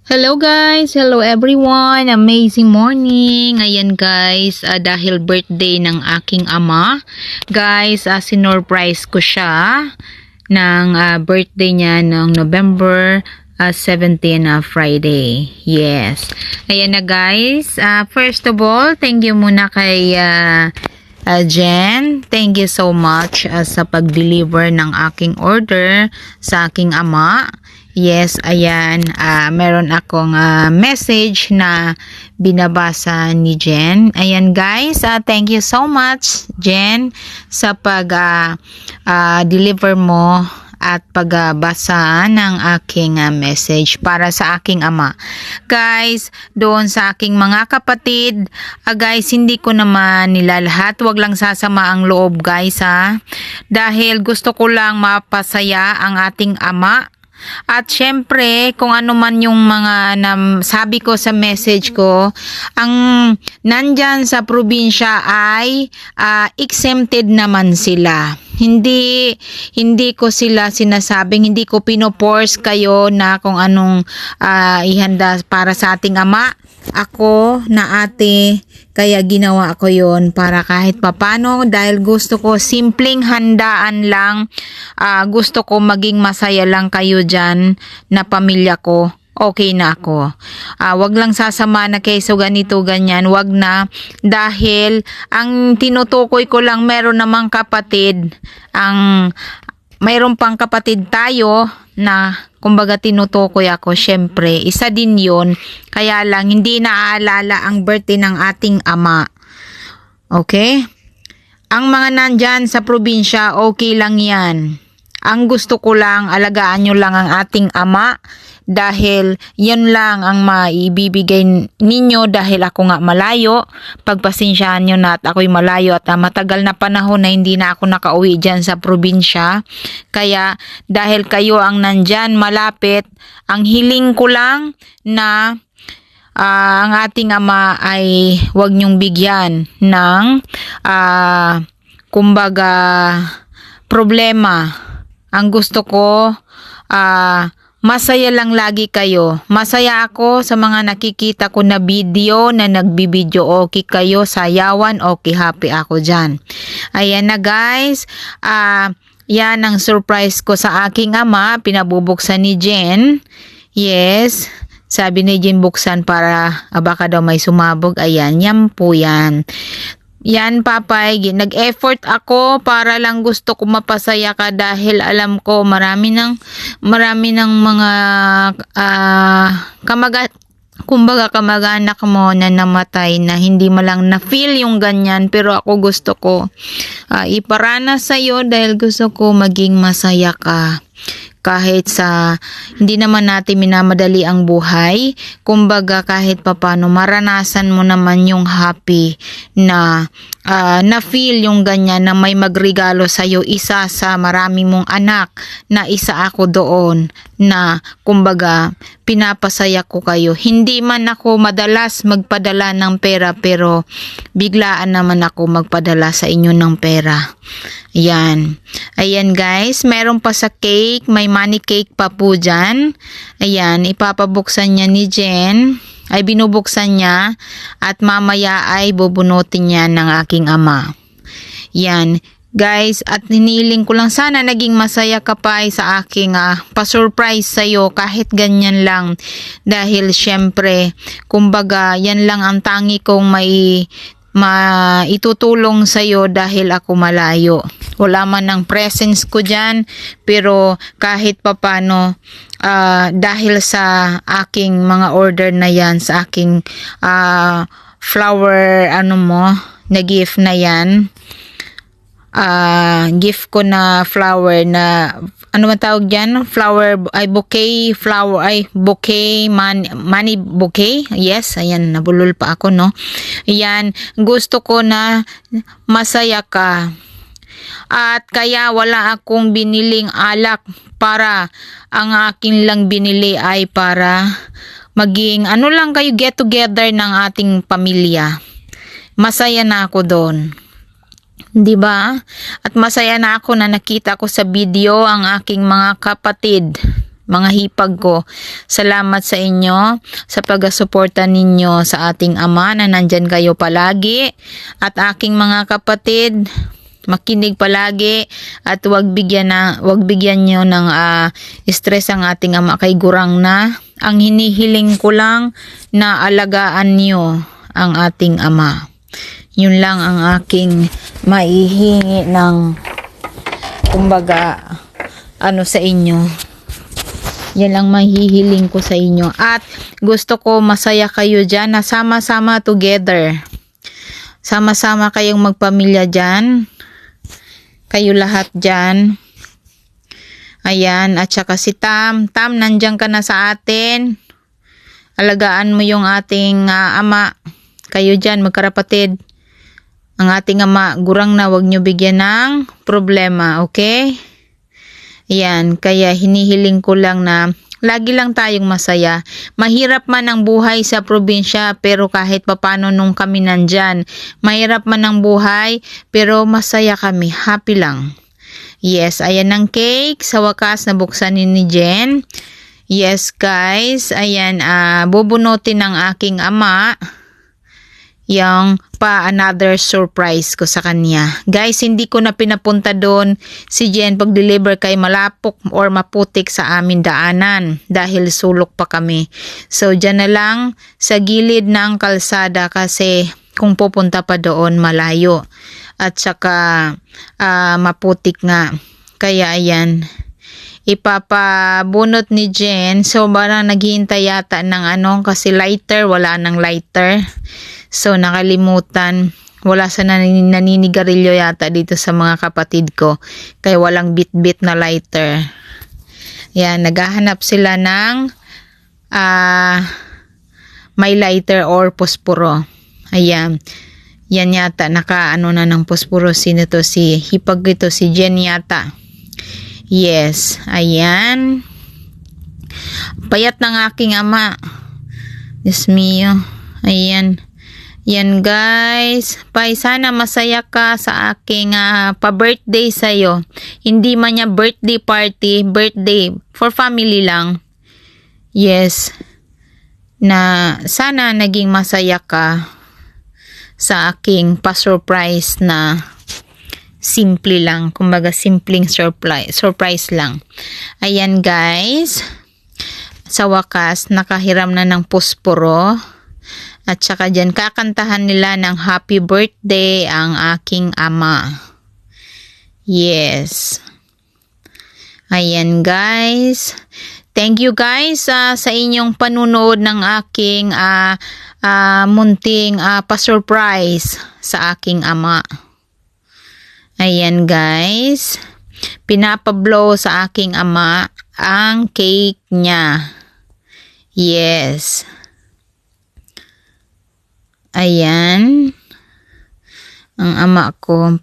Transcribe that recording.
Hello guys! Hello everyone! Amazing morning! Ayan guys, dahil birthday ng aking ama, guys, sinurprise ko siya ng birthday niya ng November 17 Friday. Yes. Ayan na guys. First of all, thank you muna kay Jen. Thank you so much sa pag-deliver ng aking order sa aking ama. Yes, ayan, meron akong message na binabasa ni Jen. Ayan guys, thank you so much Jen sa pag-deliver mo at pagbasa ng aking message para sa aking ama. Guys, doon sa aking mga kapatid, guys, hindi ko naman nila lahat. Wag lang sasama ang loob guys dahil gusto ko lang mapasaya ang ating ama. At syempre, kung ano man yung mga sabi ko sa message ko, ang nandyan sa probinsya ay exempted naman sila. Hindi ko sila sinasabing, hindi ko pinoforce kayo na kung anong ihanda para sa ating ama. Ako na ate, kaya ginawa ko yon para kahit papano, dahil gusto ko simpleng handaan lang, gusto ko maging masaya lang kayo dyan na pamilya ko. Okay na ako. Wag lang sasama na keso ganito ganyan, wag na, dahil ang tinutukoy ko lang, meron namang kapatid, mayroon pang kapatid tayo na kumbaga tinutukoy ako, syempre isa din yon, kaya lang hindi naaalala ang birthday ng ating ama. Okay, ang mga nandyan sa probinsya, okay lang yan. Ang gusto ko lang, alagaan nyo lang ang ating ama, dahil yan lang ang maibibigay ninyo, dahil ako nga malayo. Pagpasensyahan nyo na at ako'y malayo at matagal na panahon na hindi na ako nakauwi dyan sa probinsya. Kaya dahil kayo ang nandyan malapit, ang hiling ko lang na ang ating ama ay huwag nyong bigyan ng kumbaga problema. Ang gusto ko, masaya lang lagi kayo. Masaya ako sa mga nakikita ko na video na nagbibideo. Okay kayo, sayawan, okay, happy ako dyan. Ayan na guys. Yan ang surprise ko sa aking ama. Pinabubuksan ni Jen. Yes. Sabi ni Jen, buksan para baka daw may sumabog. Ayan, yan po yan. Yan papay, nag-effort ako para lang gusto ko mapasaya ka, dahil alam ko marami ng mga kamag-anak mo na namatay na hindi mo lang na-feel yung ganyan, pero ako gusto ko iparanas sa'yo dahil gusto ko maging masaya ka. Kahit sa hindi naman natin minamadali ang buhay, kumbaga kahit papano maranasan mo naman yung happy na na-feel yung ganyan na may magregalo sa'yo, isa sa marami mong anak na isa ako doon na kumbaga pinapasaya ko kayo. Hindi man ako madalas magpadala ng pera, pero biglaan naman ako magpadala sa inyo ng pera. Ayan. Ayan guys, meron pa sa cake, may money cake pa po dyan. Ayan, ipapabuksan niya ni Jen. Ay binubuksan niya at mamaya ay bubunutin niya ng aking ama. Yan guys, at hiniling ko lang sana naging masaya ka pa sa aking pa-surprise sa'yo kahit ganyan lang, dahil syempre kumbaga yan lang ang tangi kong maitutulong sa'yo dahil ako malayo. Wala man ang presence ko dyan, pero kahit papano dahil sa aking mga order na yan, sa aking flower na gift na yan, gift ko na flower na man tawag dyan, flower ay bouquet, flower ay bouquet, money bouquet. Yes, ayan, nabulol pa ako, no? Ayan, gusto ko na masaya ka. At kaya wala akong biniling alak, para ang akin lang binili ay para maging lang kayo, get together ng ating pamilya. Masaya na ako doon. 'Di ba? At masaya na ako na nakita ko sa video ang aking mga kapatid mga hipag ko. Salamat sa inyo sa pag-suporta ninyo sa ating Ama na nandyan kayo palagi. At aking mga kapatid, makinig palagi at wag bigyan niyo ng stress ang ating Ama kay gurang na. Ang hinihiling ko lang na alagaan niyo ang ating Ama. Yun lang ang aking maihingi ng kumbaga sa inyo. Yan lang mahihiling ko sa inyo. At gusto ko masaya kayo dyan na sama-sama together. Sama-sama kayong magpamilya dyan. Kayo lahat dyan. Ayan. At saka si Tam. Tam, nandyan ka na sa atin. Alagaan mo yung ating Ama. Kayo dyan, magkarapatid. Ang ating Ama, gurang na, wag nyo bigyan ng problema. Okay? Yan, kaya hinihiling ko lang na lagi lang tayong masaya. Mahirap man ang buhay sa probinsya, pero kahit papano nung kami nandyan. Mahirap man ang buhay, pero masaya kami. Happy lang. Yes, ayan ang cake. Sa wakas, nabuksan ni Jen. Yes, guys. Ayan, bubunutin ng aking Ama yung another surprise ko sa kanya. Guys, hindi ko na pinapunta doon si Jen pag-deliver kay malapok or maputik sa amin daanan dahil sulok pa kami. So, dyan na lang sa gilid ng kalsada kasi kung pupunta pa doon malayo. At saka maputik nga. Kaya ayan, ipapabunot ni Jen. So, parang naghihintay yata ng kasi lighter, wala nang lighter. So, nakalimutan. Wala sa naninigarilyo yata dito sa mga kapatid ko. Kaya walang bit-bit na lighter. Yan, naghahanap sila ng may lighter or posporo. Ayan. Yan yata, na ng posporo. Sino to? Si hipag ito, si Jen yata. Yes. Ayan. Payat ng aking Ama. Diyos mio. Ayan. Yan guys, sana masaya ka sa aking pa-birthday sa'yo. Hindi man niya birthday party, birthday for family lang. Yes, na sana naging masaya ka sa aking pa-surprise na simple lang. Kumbaga simpleng surprise lang. Ayan guys, sa wakas nakahiram na ng posporo. At saka dyan, kakantahan nila ng happy birthday ang aking Ama. Yes. Ayan guys. Thank you guys sa inyong panunood ng aking munting pa-surprise sa aking Ama. Ayan guys. Pinapablow sa aking Ama ang cake niya. Yes. Ayan. Ang Ama ko.